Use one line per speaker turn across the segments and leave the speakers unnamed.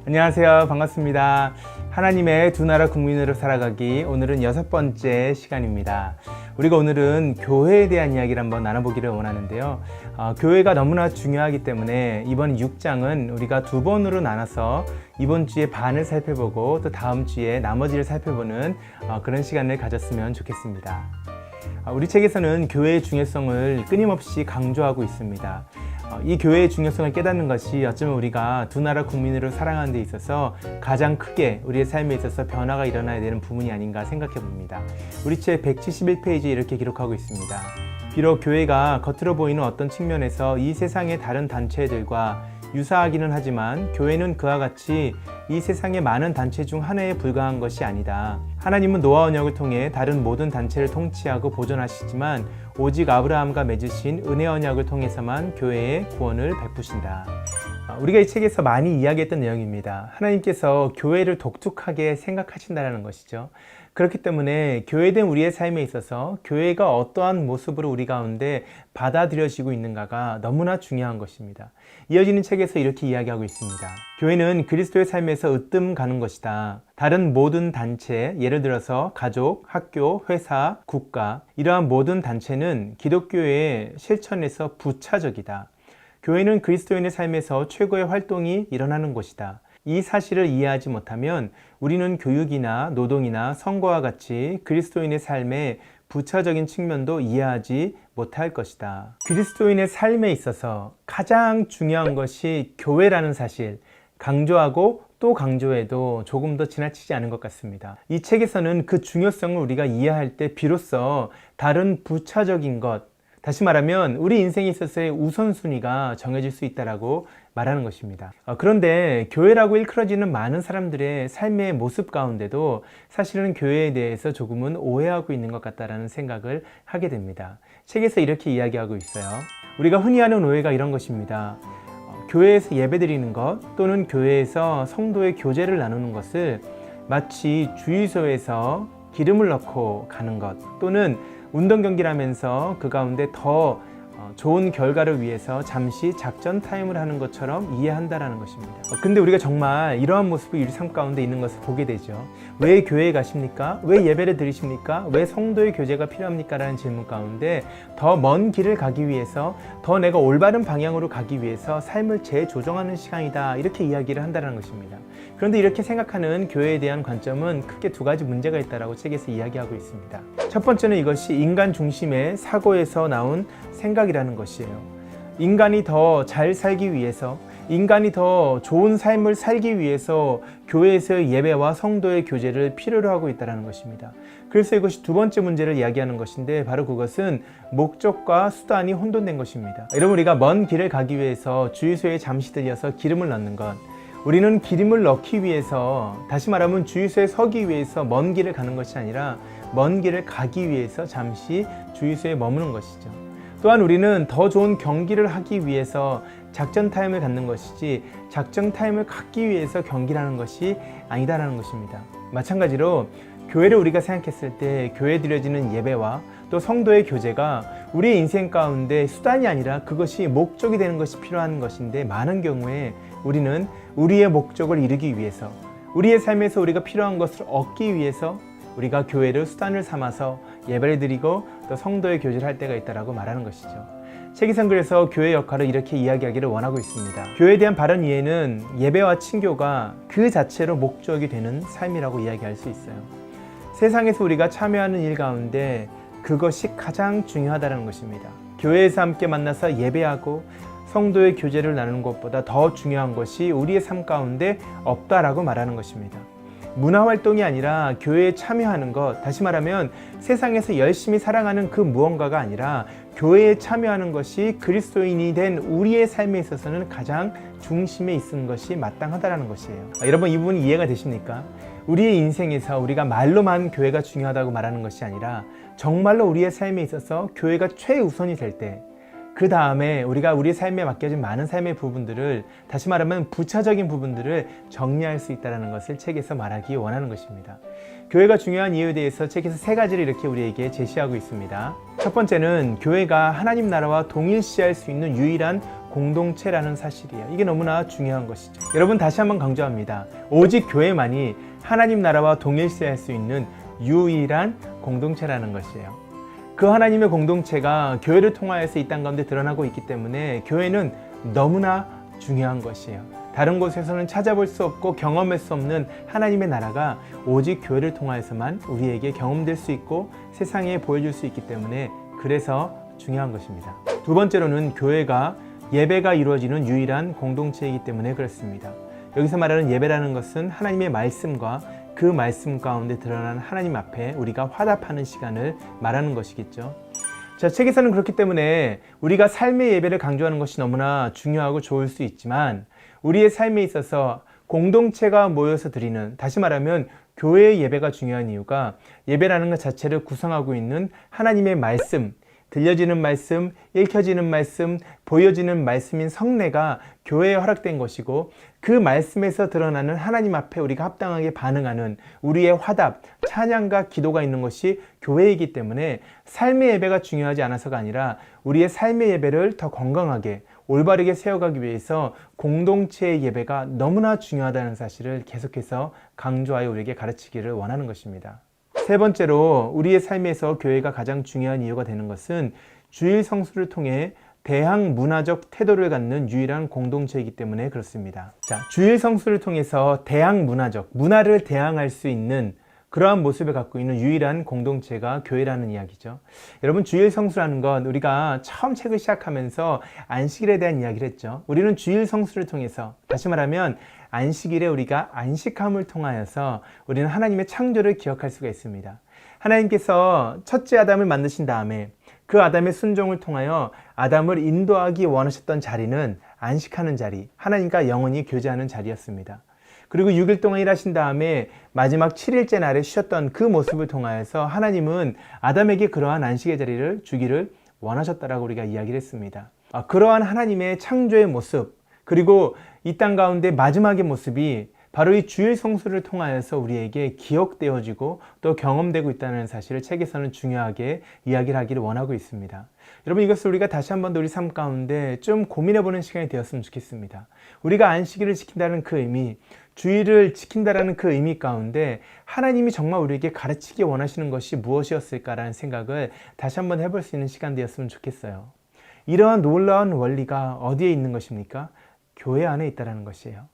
안녕하세요. 반갑습니다. 하나님의 두 나라 국민으로 살아가기, 오늘은 6번째 시간입니다. 우리가 오늘은 교회에 대한 이야기를 한번 나눠보기를 원하는데요. 교회가 너무나 중요하기 때문에 이번 6장은 우리가 두 번으로 나눠서 이번 주에 반을 살펴보고 또 다음 주에 나머지를 살펴보는 그런 시간을 가졌으면 좋겠습니다. 우리 책에서는 교회의 중요성을 끊임없이 강조하고 있습니다. 이 교회의 중요성을 깨닫는 것이 어쩌면 우리가 두 나라 국민으로 살아가는 데 있어서 가장 크게 우리의 삶에 있어서 변화가 일어나야 되는 부분이 아닌가 생각해 봅니다. 우리 책 171페이지에 이렇게 기록하고 있습니다. 비록 교회가 겉으로 보이는 어떤 측면에서 이 세상의 다른 단체들과 유사하기는 하지만 교회는 그와 같이 이 세상의 많은 단체 중 하나에 불과한 것이 아니다. 하나님은 노아 언약을 통해 다른 모든 단체를 통치하고 보존하시지만 오직 아브라함과 맺으신 은혜 언약을 통해서만 교회에 구원을 베푸신다. 우리가 이 책에서 많이 이야기했던 내용입니다. 하나님께서 교회를 독특하게 생각하신다는 것이죠. 그렇기 때문에 교회된 우리의 삶에 있어서 교회가 어떠한 모습으로 우리 가운데 받아들여지고 있는가가 너무나 중요한 것입니다. 이어지는 책에서 이렇게 이야기하고 있습니다. 교회는 그리스도의 삶에서 으뜸 가는 것이다. 다른 모든 단체, 예를 들어서 가족, 학교, 회사, 국가, 이러한 모든 단체는 기독교의 실천에서 부차적이다. 교회는 그리스도인의 삶에서 최고의 활동이 일어나는 곳이다. 이 사실을 이해하지 못하면 우리는 교육이나 노동이나 선거와 같이 그리스도인의 삶의 부차적인 측면도 이해하지 못할 것이다. 그리스도인의 삶에 있어서 가장 중요한 것이 교회라는 사실, 강조하고 또 강조해도 조금 더 지나치지 않은 것 같습니다. 이 책에서는 그 중요성을 우리가 이해할 때 비로소 다른 부차적인 것, 다시 말하면 우리 인생에 있어서의 우선순위가 정해질 수 있다고 말하는 것입니다. 그런데 교회라고 일컬어지는 많은 사람들의 삶의 모습 가운데도 사실은 교회에 대해서 조금은 오해하고 있는 것 같다는 생각을 하게 됩니다. 책에서 이렇게 이야기하고 있어요. 우리가 흔히 하는 오해가 이런 것입니다. 교회에서 예배드리는 것 또는 교회에서 성도의 교제를 나누는 것을 마치 주유소에서 기름을 넣고 가는 것 또는 운동 경기를 하면서 그 가운데 더 좋은 결과를 위해서 잠시 작전 타임을 하는 것처럼 이해한다라는 것입니다. 근데 우리가 정말 이러한 모습이 우리 삶 가운데 있는 것을 보게 되죠. 왜 교회에 가십니까? 왜 예배를 드리십니까? 왜 성도의 교제가 필요합니까? 라는 질문 가운데 더 먼 길을 가기 위해서, 더 내가 올바른 방향으로 가기 위해서 삶을 재조정하는 시간이다, 이렇게 이야기를 한다는 것입니다. 그런데 이렇게 생각하는 교회에 대한 관점은 크게 두 가지 문제가 있다고 책에서 이야기하고 있습니다. 첫 번째는 이것이 인간 중심의 사고에서 나온 생각이라는 것이에요. 인간이 더 잘 살기 위해서, 인간이 더 좋은 삶을 살기 위해서 교회에서의 예배와 성도의 교제를 필요로 하고 있다는 것입니다. 그래서 이것이 두 번째 문제를 이야기하는 것인데, 바로 그것은 목적과 수단이 혼돈된 것입니다. 여러분, 우리가 먼 길을 가기 위해서 주유소에 잠시 들려서 기름을 넣는 것, 우리는 기름을 넣기 위해서, 다시 말하면 주유소에 서기 위해서 먼 길을 가는 것이 아니라 먼 길을 가기 위해서 잠시 주유소에 머무는 것이죠. 또한 우리는 더 좋은 경기를 하기 위해서 작전 타임을 갖는 것이지 작전 타임을 갖기 위해서 경기를 하는 것이 아니다라는 것입니다. 마찬가지로 교회를 우리가 생각했을 때 교회에 드려지는 예배와 또 성도의 교제가 우리의 인생 가운데 수단이 아니라 그것이 목적이 되는 것이 필요한 것인데, 많은 경우에 우리는 우리의 목적을 이루기 위해서, 우리의 삶에서 우리가 필요한 것을 얻기 위해서 우리가 교회를 수단을 삼아서 예배를 드리고 또 성도의 교제를 할 때가 있다고 말하는 것이죠. 책에서는 그래서 교회의 역할을 이렇게 이야기하기를 원하고 있습니다. 교회에 대한 바른 이해는 예배와 친교가 그 자체로 목적이 되는 삶이라고 이야기할 수 있어요. 세상에서 우리가 참여하는 일 가운데 그것이 가장 중요하다는 것입니다. 교회에서 함께 만나서 예배하고 성도의 교제를 나누는 것보다 더 중요한 것이 우리의 삶 가운데 없다라고 말하는 것입니다. 문화활동이 아니라 교회에 참여하는 것, 다시 말하면 세상에서 열심히 살아가는 그 무언가가 아니라 교회에 참여하는 것이 그리스도인이 된 우리의 삶에 있어서는 가장 중심에 있는 것이 마땅하다는 것이에요. 여러분, 이 부분이 이해가 되십니까? 우리의 인생에서 우리가 말로만 교회가 중요하다고 말하는 것이 아니라 정말로 우리의 삶에 있어서 교회가 최우선이 될 때, 그 다음에 우리가 우리 삶에 맡겨진 많은 삶의 부분들을, 다시 말하면 부차적인 부분들을 정리할 수 있다는 것을 책에서 말하기 원하는 것입니다. 교회가 중요한 이유에 대해서 책에서 세 가지를 이렇게 우리에게 제시하고 있습니다. 첫 번째는 교회가 하나님 나라와 동일시할 수 있는 유일한 공동체라는 사실이에요. 이게 너무나 중요한 것이죠. 여러분, 다시 한번 강조합니다. 오직 교회만이 하나님 나라와 동일시할 수 있는 유일한 공동체라는 것이에요. 그 하나님의 공동체가 교회를 통하여서 이 땅 가운데 드러나고 있기 때문에 교회는 너무나 중요한 것이에요. 다른 곳에서는 찾아볼 수 없고 경험할 수 없는 하나님의 나라가 오직 교회를 통하여서만 우리에게 경험될 수 있고 세상에 보여줄 수 있기 때문에 그래서 중요한 것입니다. 두 번째로는 교회가 예배가 이루어지는 유일한 공동체이기 때문에 그렇습니다. 여기서 말하는 예배라는 것은 하나님의 말씀과 그 말씀 가운데 드러난 하나님 앞에 우리가 화답하는 시간을 말하는 것이겠죠. 자, 책에서는 그렇기 때문에 우리가 삶의 예배를 강조하는 것이 너무나 중요하고 좋을 수 있지만 우리의 삶에 있어서 공동체가 모여서 드리는, 다시 말하면 교회의 예배가 중요한 이유가 예배라는 것 자체를 구성하고 있는 하나님의 말씀, 들려지는 말씀, 읽혀지는 말씀, 보여지는 말씀인 성례가 교회에 허락된 것이고 그 말씀에서 드러나는 하나님 앞에 우리가 합당하게 반응하는 우리의 화답, 찬양과 기도가 있는 것이 교회이기 때문에 삶의 예배가 중요하지 않아서가 아니라 우리의 삶의 예배를 더 건강하게 올바르게 세워가기 위해서 공동체의 예배가 너무나 중요하다는 사실을 계속해서 강조하여 우리에게 가르치기를 원하는 것입니다. 세 번째로 우리의 삶에서 교회가 가장 중요한 이유가 되는 것은 주일 성수를 통해 대항 문화적 태도를 갖는 유일한 공동체이기 때문에 그렇습니다. 자, 주일 성수를 통해서 대항 문화를 대항할 수 있는 그러한 모습을 갖고 있는 유일한 공동체가 교회라는 이야기죠. 여러분, 주일 성수라는 건 우리가 처음 책을 시작하면서 안식일에 대한 이야기를 했죠. 우리는 주일 성수를 통해서, 다시 말하면 안식일에 우리가 안식함을 통하여서 우리는 하나님의 창조를 기억할 수가 있습니다. 하나님께서 첫째 아담을 만드신 다음에 그 아담의 순종을 통하여 아담을 인도하기 원하셨던 자리는 안식하는 자리, 하나님과 영원히 교제하는 자리였습니다. 그리고 6일 동안 일하신 다음에 마지막 7일째 날에 쉬었던 그 모습을 통하여서 하나님은 아담에게 그러한 안식의 자리를 주기를 원하셨다라고 우리가 이야기를 했습니다. 그러한 하나님의 창조의 모습, 그리고 이 땅 가운데 마지막의 모습이 바로 이 주일 성수를 통하여서 우리에게 기억되어지고 또 경험되고 있다는 사실을 책에서는 중요하게 이야기를 하기를 원하고 있습니다. 여러분, 이것을 우리가 다시 한번 더 우리 삶 가운데 좀 고민해보는 시간이 되었으면 좋겠습니다. 우리가 안식일을 지킨다는 그 의미, 주일을 지킨다는 그 의미 가운데 하나님이 정말 우리에게 가르치기 원하시는 것이 무엇이었을까라는 생각을 다시 한번 해볼 수 있는 시간 되었으면 좋겠어요. 이러한 놀라운 원리가 어디에 있는 것입니까? 교회 안에 있다는 것이에요.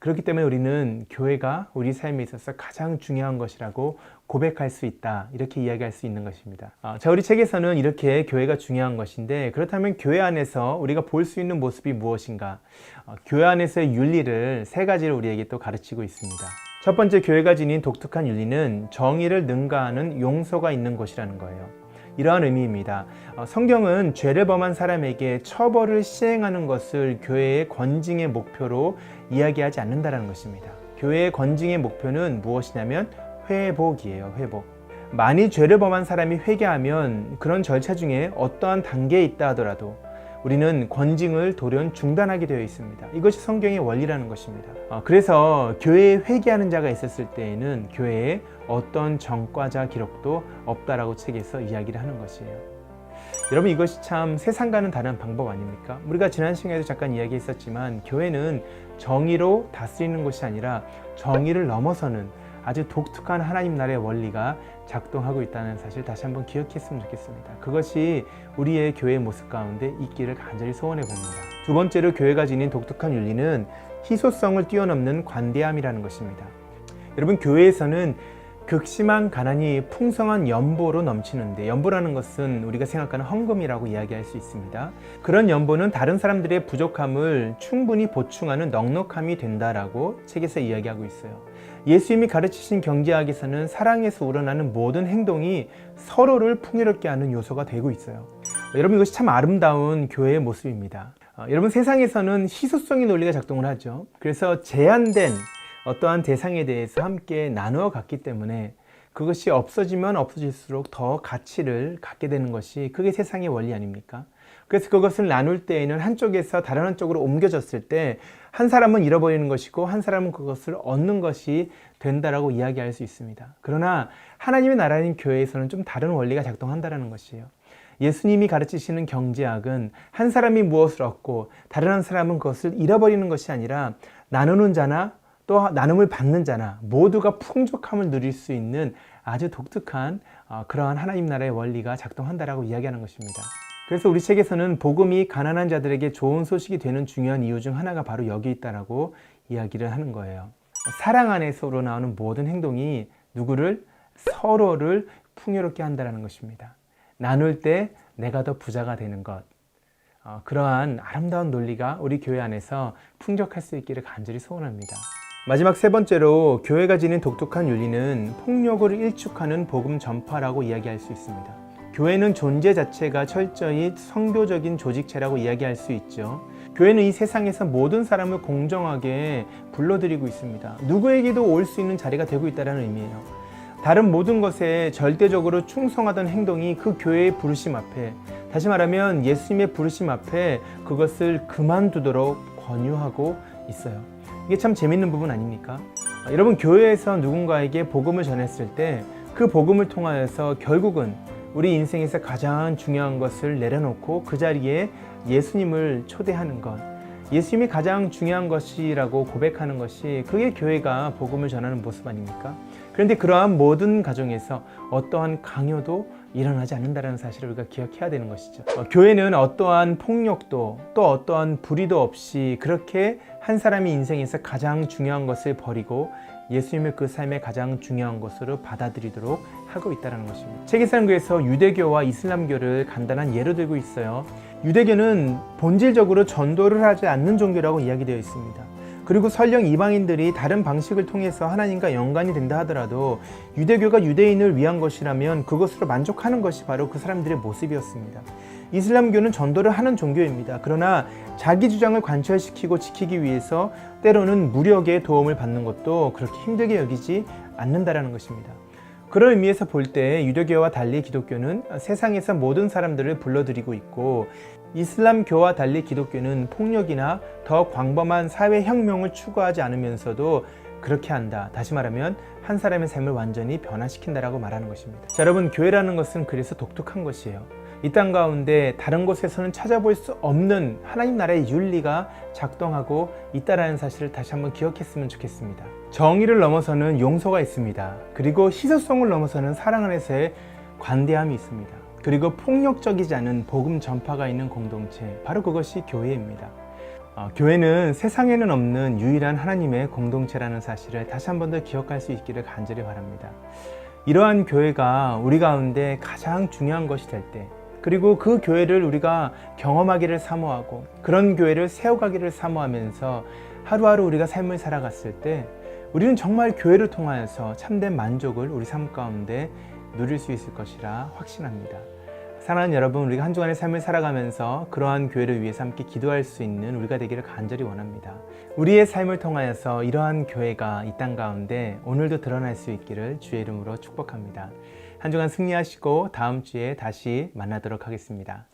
그렇기 때문에 우리는 교회가 우리 삶에 있어서 가장 중요한 것이라고 고백할 수 있다, 이렇게 이야기할 수 있는 것입니다. 자, 우리 책에서는 이렇게 교회가 중요한 것인데, 그렇다면 교회 안에서 우리가 볼 수 있는 모습이 무엇인가? 교회 안에서의 윤리를 세 가지를 우리에게 또 가르치고 있습니다. 첫 번째, 교회가 지닌 독특한 윤리는 정의를 능가하는 용서가 있는 곳이라는 거예요. 이러한 의미입니다. 성경은 죄를 범한 사람에게 처벌을 시행하는 것을 교회의 권징의 목표로 이야기하지 않는다는 것입니다. 교회의 권징의 목표는 무엇이냐면 회복이에요. 회복. 많이 죄를 범한 사람이 회개하면 그런 절차 중에 어떠한 단계에 있다 하더라도 우리는 권징을 돌연 중단하게 되어 있습니다. 이것이 성경의 원리라는 것입니다. 그래서 교회에 회개하는 자가 있었을 때에는 교회에 어떤 전과자 기록도 없다라고 책에서 이야기를 하는 것이에요. 여러분, 이것이 참 세상과는 다른 방법 아닙니까? 우리가 지난 시간에도 잠깐 이야기했었지만 교회는 정의로 다스리는 것이 아니라 정의를 넘어서는 아주 독특한 하나님 나라의 원리가 작동하고 있다는 사실 다시 한번 기억했으면 좋겠습니다. 그것이 우리의 교회의 모습 가운데 있기를 간절히 소원해 봅니다. 두 번째로 교회가 지닌 독특한 윤리는 희소성을 뛰어넘는 관대함이라는 것입니다. 여러분, 교회에서는 극심한 가난이 풍성한 연보로 넘치는데, 연보라는 것은 우리가 생각하는 헌금이라고 이야기할 수 있습니다. 그런 연보는 다른 사람들의 부족함을 충분히 보충하는 넉넉함이 된다라고 책에서 이야기하고 있어요. 예수님이 가르치신 경제학에서는 사랑에서 우러나는 모든 행동이 서로를 풍요롭게 하는 요소가 되고 있어요. 여러분, 이것이 참 아름다운 교회의 모습입니다. 여러분, 세상에서는 희소성의 논리가 작동을 하죠. 그래서 제한된 어떠한 대상에 대해서 함께 나누어 갔기 때문에 그것이 없어지면 없어질수록 더 가치를 갖게 되는 것이 그게 세상의 원리 아닙니까? 그래서 그것을 나눌 때에는 한쪽에서 다른 한쪽으로 옮겨졌을 때 한 사람은 잃어버리는 것이고 한 사람은 그것을 얻는 것이 된다라고 이야기할 수 있습니다. 그러나 하나님의 나라인 교회에서는 좀 다른 원리가 작동한다는 것이에요. 예수님이 가르치시는 경제학은 한 사람이 무엇을 얻고 다른 한 사람은 그것을 잃어버리는 것이 아니라 나누는 자나 또 나눔을 받는 자나 모두가 풍족함을 누릴 수 있는 아주 독특한 그러한 하나님 나라의 원리가 작동한다라고 이야기하는 것입니다. 그래서 우리 책에서는 복음이 가난한 자들에게 좋은 소식이 되는 중요한 이유 중 하나가 바로 여기 있다라고 이야기를 하는 거예요. 사랑 안에서로 나오는 모든 행동이 누구를? 서로를 풍요롭게 한다는 것입니다. 나눌 때 내가 더 부자가 되는 것, 그러한 아름다운 논리가 우리 교회 안에서 풍족할 수 있기를 간절히 소원합니다. 마지막 세 번째로 교회가 지닌 독특한 윤리는 폭력을 일축하는 복음 전파라고 이야기할 수 있습니다. 교회는 존재 자체가 철저히 선교적인 조직체라고 이야기할 수 있죠. 교회는 이 세상에서 모든 사람을 공정하게 불러들이고 있습니다. 누구에게도 올 수 있는 자리가 되고 있다는 의미예요. 다른 모든 것에 절대적으로 충성하던 행동이 그 교회의 부르심 앞에, 다시 말하면 예수님의 부르심 앞에 그것을 그만두도록 권유하고 있어요. 이게 참 재밌는 부분 아닙니까? 여러분, 교회에서 누군가에게 복음을 전했을 때 그 복음을 통하여서 결국은 우리 인생에서 가장 중요한 것을 내려놓고 그 자리에 예수님을 초대하는 것, 예수님이 가장 중요한 것이라고 고백하는 것이 그게 교회가 복음을 전하는 모습 아닙니까? 그런데 그러한 모든 가정에서 어떠한 강요도 일어나지 않는다는 사실을 우리가 기억해야 되는 것이죠. 교회는 어떠한 폭력도 또 어떠한 불의도 없이 그렇게 한 사람의 인생에서 가장 중요한 것을 버리고 예수님을 그 삶의 가장 중요한 것으로 받아들이도록 하고 있다는 것입니다. 책에서는 그래서 유대교와 이슬람교를 간단한 예로 들고 있어요. 유대교는 본질적으로 전도를 하지 않는 종교라고 이야기되어 있습니다. 그리고 설령 이방인들이 다른 방식을 통해서 하나님과 연관이 된다 하더라도 유대교가 유대인을 위한 것이라면 그것으로 만족하는 것이 바로 그 사람들의 모습이었습니다. 이슬람교는 전도를 하는 종교입니다. 그러나 자기 주장을 관철시키고 지키기 위해서 때로는 무력의 도움을 받는 것도 그렇게 힘들게 여기지 않는다라는 것입니다. 그런 의미에서 볼 때 유대교와 달리 기독교는 세상에서 모든 사람들을 불러들이고 있고, 이슬람교와 달리 기독교는 폭력이나 더 광범한 사회혁명을 추구하지 않으면서도 그렇게 한다. 다시 말하면 한 사람의 삶을 완전히 변화시킨다라고 말하는 것입니다. 자, 여러분, 교회라는 것은 그래서 독특한 것이에요. 이 땅 가운데 다른 곳에서는 찾아볼 수 없는 하나님 나라의 윤리가 작동하고 있다라는 사실을 다시 한번 기억했으면 좋겠습니다. 정의를 넘어서는 용서가 있습니다. 그리고 희소성을 넘어서는 사랑 안에서의 관대함이 있습니다. 그리고 폭력적이지 않은 복음 전파가 있는 공동체, 바로 그것이 교회입니다. 교회는 세상에는 없는 유일한 하나님의 공동체라는 사실을 다시 한 번 더 기억할 수 있기를 간절히 바랍니다. 이러한 교회가 우리 가운데 가장 중요한 것이 될 때, 그리고 그 교회를 우리가 경험하기를 사모하고 그런 교회를 세워가기를 사모하면서 하루하루 우리가 삶을 살아갔을 때 우리는 정말 교회를 통하여서 참된 만족을 우리 삶 가운데 누릴 수 있을 것이라 확신합니다. 사랑하는 여러분, 우리가 한 주간의 삶을 살아가면서 그러한 교회를 위해서 함께 기도할 수 있는 우리가 되기를 간절히 원합니다. 우리의 삶을 통하여서 이러한 교회가 이 땅 가운데 오늘도 드러날 수 있기를 주의 이름으로 축복합니다. 한 주간 승리하시고 다음 주에 다시 만나도록 하겠습니다.